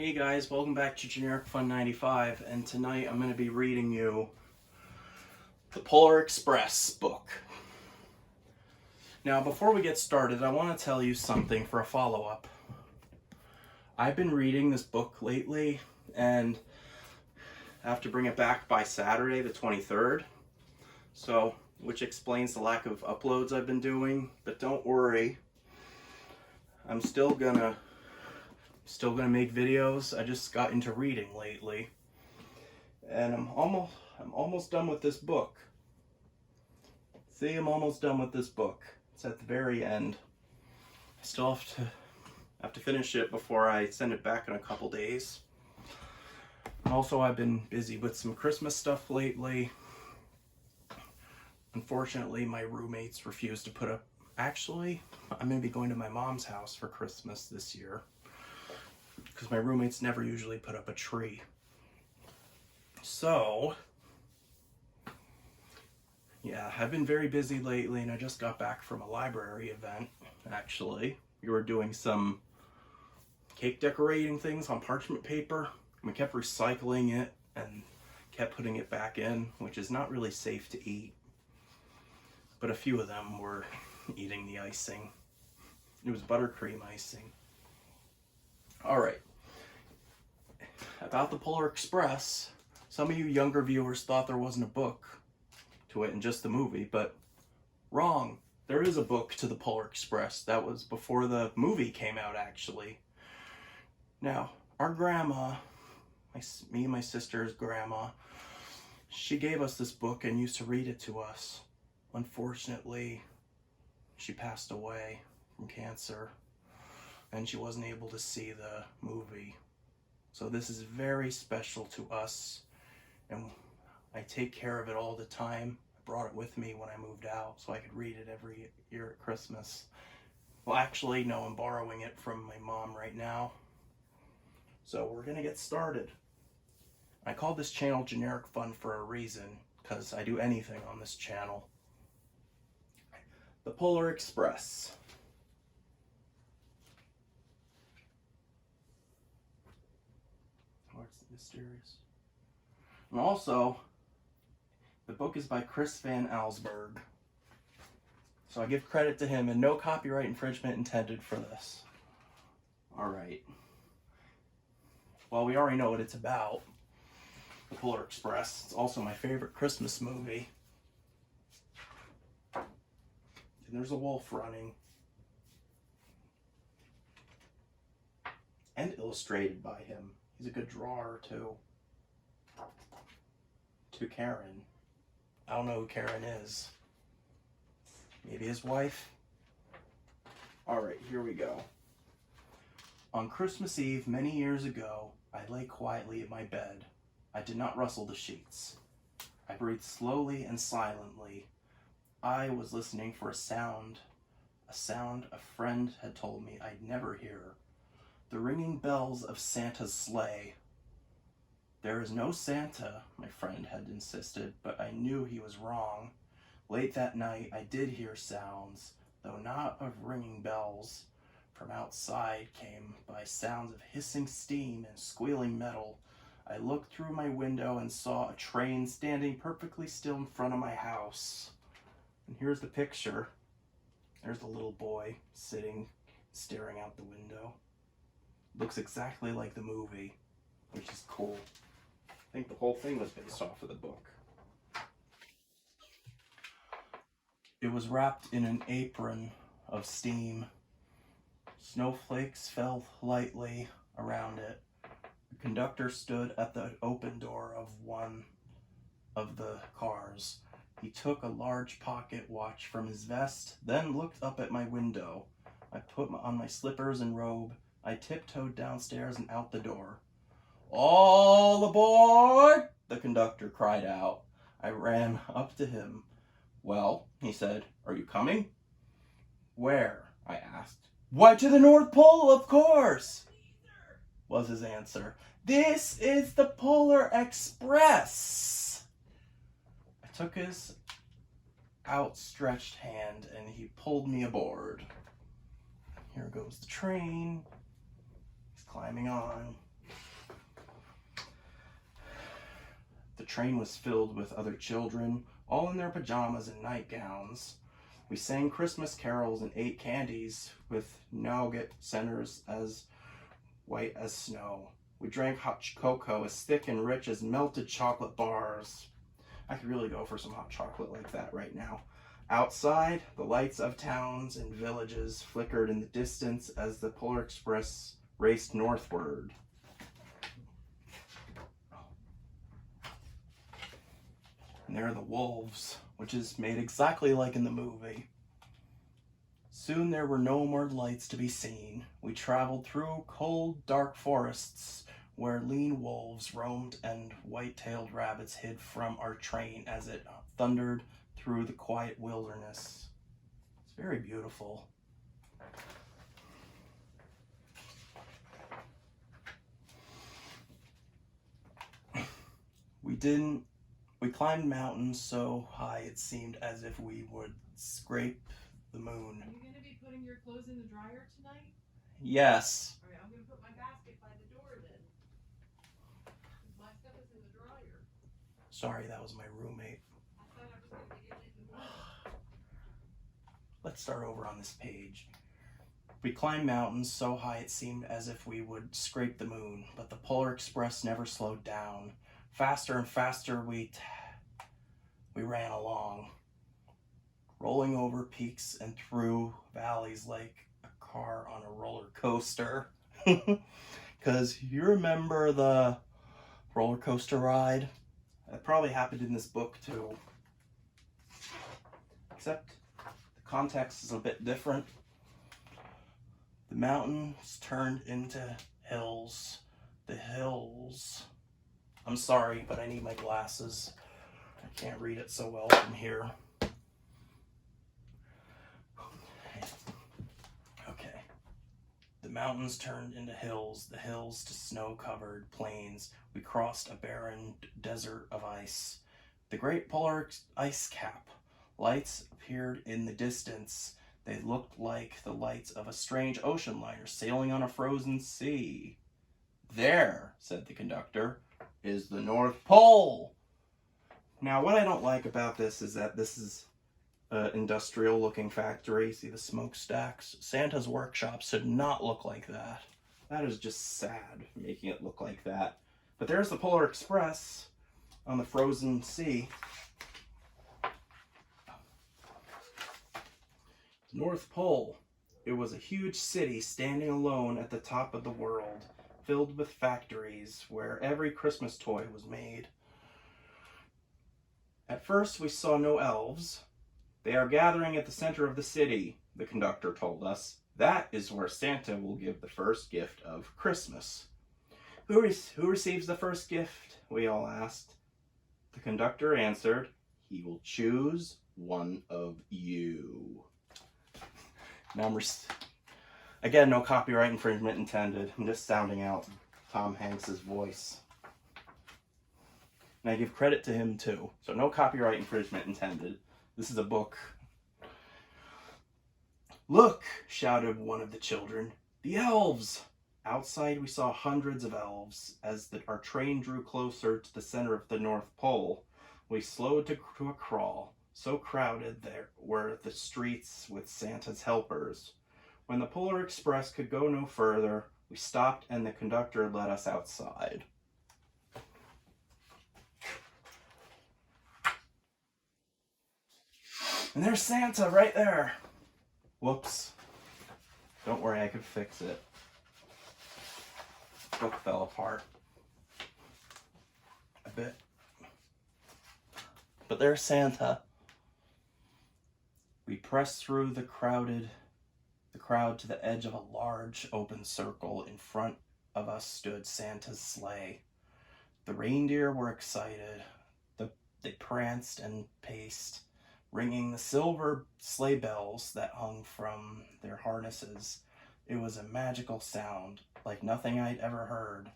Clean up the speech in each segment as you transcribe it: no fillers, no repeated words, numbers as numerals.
Hey guys, welcome back to Generic Fun 95, and tonight I'm going to be reading you the Polar Express book. Now, before we get started, I want to tell you something for a follow-up. I've been reading this book lately, and I have to bring it back by Saturday, the 23rd, which explains the lack of uploads I've been doing, but don't worry, I'm still gonna make videos. I just got into reading lately, and I'm almost done with this book. See, I'm almost done with this book. It's at the very end. I still have to finish it before I send it back in a couple days. And also, I've been busy with some Christmas stuff lately. Unfortunately, my roommates refused to put up. Actually, I'm going to be going to my mom's house for Christmas this year, because my roommates never usually put up a tree. So, yeah, I've been very busy lately, and I just got back from a library event, actually. We were doing some cake decorating things on parchment paper. We kept recycling it and kept putting it back in, which is not really safe to eat. But a few of them were eating the icing. It was buttercream icing. Alright. About the Polar Express, some of you younger viewers thought there wasn't a book to it and just the movie, but wrong. There is a book to the Polar Express. That was before the movie came out, actually. Now, our grandma, me and my sister's grandma, she gave us this book and used to read it to us. Unfortunately, she passed away from cancer, and she wasn't able to see the movie. So this is very special to us, and I take care of it all the time. I brought it with me when I moved out so I could read it every year at Christmas. Well, actually, no, I'm borrowing it from my mom right now. So we're gonna get started. I call this channel Generic Fun for a reason, because I do anything on this channel. The Polar Express. Oh, it's mysterious. And also, the book is by Chris Van Allsburg. So I give credit to him, and no copyright infringement intended for this. Alright. Well, we already know what it's about. The Polar Express. It's also my favorite Christmas movie. And there's a wolf running. And illustrated by him. He's a good drawer, too. To Karen. I don't know who Karen is. Maybe his wife? Alright, here we go. On Christmas Eve, many years ago, I lay quietly in my bed. I did not rustle the sheets. I breathed slowly and silently. I was listening for a sound a friend had told me I'd never hear. The ringing bells of Santa's sleigh. There is no Santa, my friend had insisted, but I knew he was wrong. Late that night, I did hear sounds, though not of ringing bells. From outside came by sounds of hissing steam and squealing metal. I looked through my window and saw a train standing perfectly still in front of my house. And here's the picture. There's the little boy sitting, staring out the window. Looks exactly like the movie, which is cool. I think the whole thing was based off of the book. It was wrapped in an apron of steam. Snowflakes fell lightly around it. The conductor stood at the open door of one of the cars. He took a large pocket watch from his vest, then looked up at my window. I put on my slippers and robe. I tiptoed downstairs and out the door. "All aboard!" the conductor cried out. I ran up to him. "Well," he said, "are you coming?" "Where?" I asked. "Why, to the North Pole, of course," was his answer. "This is the Polar Express." I took his outstretched hand and he pulled me aboard. Here goes the train. He's climbing on. The train was filled with other children, all in their pajamas and nightgowns. We sang Christmas carols and ate candies with nougat centers as white as snow. We drank hot cocoa as thick and rich as melted chocolate bars. I could really go for some hot chocolate like that right now. Outside, the lights of towns and villages flickered in the distance as the Polar Express raced northward. And there are the wolves, which is made exactly like in the movie. Soon there were no more lights to be seen. We traveled through cold, dark forests where lean wolves roamed and white-tailed rabbits hid from our train as it thundered through the quiet wilderness. It's very beautiful. We climbed mountains so high it seemed as if we would scrape the moon. Are you going to be putting your clothes in the dryer tonight? Yes. All right, I'm going to put my basket by the door then. My stuff is in the dryer. Sorry, that was my roommate. I thought I was going to get it in the morning. Let's start over on this page. We climbed mountains so high it seemed as if we would scrape the moon, but the Polar Express never slowed down. Faster and faster we ran along, rolling over peaks and through valleys like a car on a roller coaster. Because you remember the roller coaster ride? That probably happened in this book too. Except the context is a bit different. The mountains turned into hills. The hills... I'm sorry, but I need my glasses. I can't read it so well from here. Okay. The mountains turned into hills, the hills to snow-covered plains. We crossed a barren desert of ice. The great polar ice cap. Lights appeared in the distance. They looked like the lights of a strange ocean liner sailing on a frozen sea. There, said the conductor, is the North Pole. Now, what I don't like about this is that this is an industrial-looking factory. See the smokestacks? Santa's workshop should not look like that. That is just sad, making it look like that. But there's the Polar Express on the frozen sea. North Pole. It was a huge city standing alone at the top of the world, filled with factories where every Christmas toy was made. At first we saw no elves. They are gathering at the center of the city, the conductor told us. That is where Santa will give the first gift of Christmas. Who receives the first gift? We all asked. The conductor answered, he will choose one of you. Now again, no copyright infringement intended. I'm just sounding out Tom Hanks's voice. And I give credit to him too. So no copyright infringement intended. This is a book. Look, shouted one of the children. The elves! Outside we saw hundreds of elves. As our train drew closer to the center of the North Pole, we slowed to a crawl. So crowded there were the streets with Santa's helpers. When the Polar Express could go no further, we stopped and the conductor led us outside. And there's Santa right there. Whoops. Don't worry, I could fix it. Book fell apart a bit. But there's Santa. We pressed through the crowd to the edge of a large open circle. In front of us stood Santa's sleigh. The reindeer were excited. They pranced and paced, ringing the silver sleigh bells that hung from their harnesses. It was a magical sound, like nothing I'd ever heard.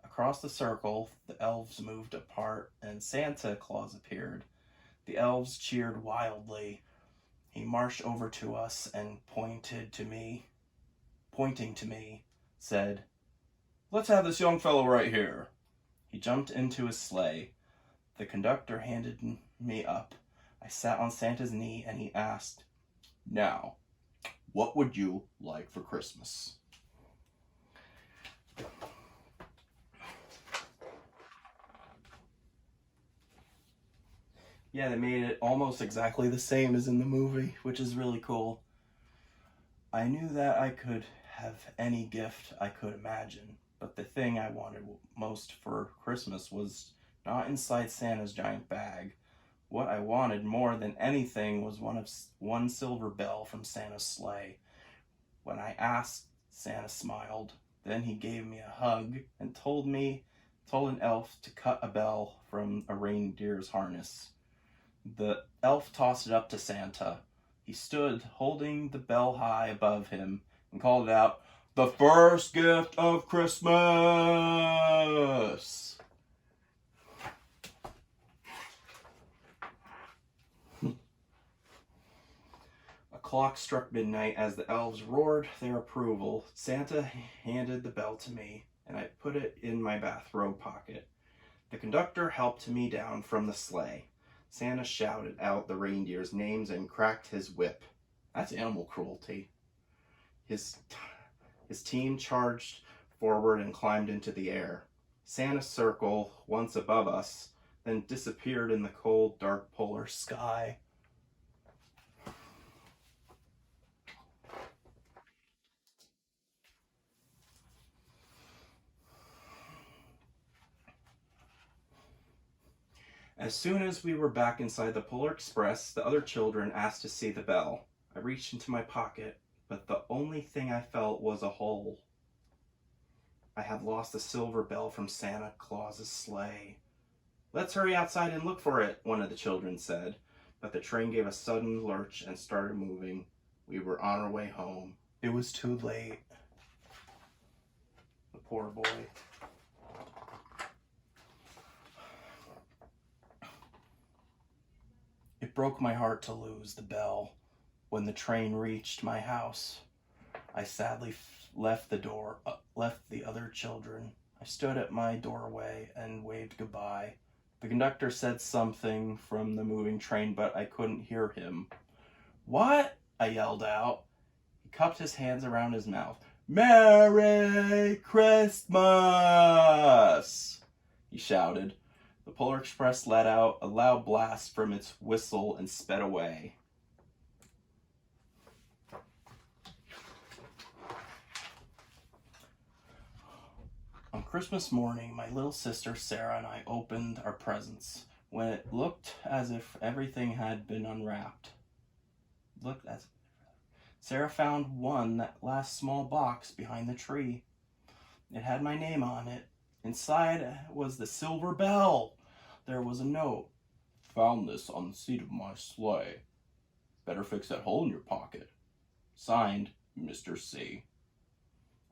Across the circle, the elves moved apart and Santa Claus appeared. The elves cheered wildly. He marched over to us and pointing to me, said, "Let's have this young fellow right here." He jumped into his sleigh. The conductor handed me up. I sat on Santa's knee and he asked, "Now, what would you like for Christmas?" Yeah, they made it almost exactly the same as in the movie, which is really cool. I knew that I could have any gift I could imagine, but the thing I wanted most for Christmas was not inside Santa's giant bag. What I wanted more than anything was one silver bell from Santa's sleigh. When I asked, Santa smiled. Then he gave me a hug and told an elf to cut a bell from a reindeer's harness. The elf tossed it up to Santa. He stood holding the bell high above him and called out, "The first gift of Christmas!" A clock struck midnight as the elves roared their approval. Santa handed the bell to me, and I put it in my bathrobe pocket. The conductor helped me down from the sleigh. Santa shouted out the reindeers' names and cracked his whip. That's animal cruelty. His team charged forward and climbed into the air. Santa circled once above us, then disappeared in the cold, dark polar sky. As soon as we were back inside the Polar Express, the other children asked to see the bell. I reached into my pocket, but the only thing I felt was a hole. I had lost the silver bell from Santa Claus's sleigh. "Let's hurry outside and look for it," one of the children said, but the train gave a sudden lurch and started moving. We were on our way home. It was too late. The poor boy. It broke my heart to lose the bell. When the train reached my house, I sadly left the other children. I stood at my doorway and waved goodbye. The conductor said something from the moving train, but I couldn't hear him. "What?" I yelled out. He cupped his hands around his mouth. "Merry Christmas!" he shouted. The Polar Express let out a loud blast from its whistle and sped away. On Christmas morning, my little sister Sarah and I opened our presents. When it looked as if everything had been unwrapped. Sarah found that last small box behind the tree. It had my name on it. Inside was the silver bell. There was a note. "Found this on the seat of my sleigh. Better fix that hole in your pocket. Signed, Mr. C."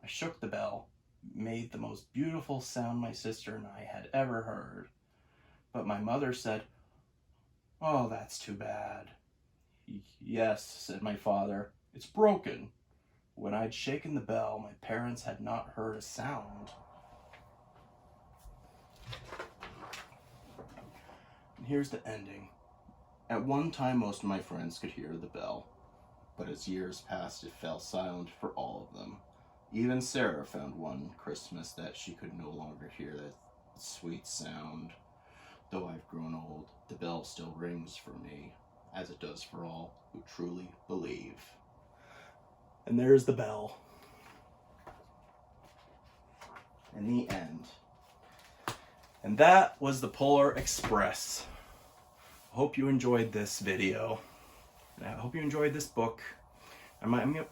I shook the bell. It made the most beautiful sound my sister and I had ever heard. But my mother said, "Oh, that's too bad." "Yes," said my father. "It's broken." When I'd shaken the bell, my parents had not heard a sound. And here's the ending. At one time, most of my friends could hear the bell, but as years passed, it fell silent for all of them. Even Sarah found one Christmas that she could no longer hear that sweet sound. Though I've grown old, the bell still rings for me, as it does for all who truly believe. And there's the bell. In the end. And that was the Polar Express. I hope you enjoyed this video. And I hope you enjoyed this book. I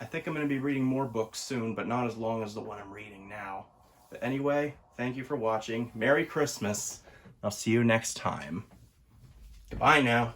think I'm going to be reading more books soon, but not as long as the one I'm reading now. But anyway, thank you for watching. Merry Christmas. I'll see you next time. Goodbye now.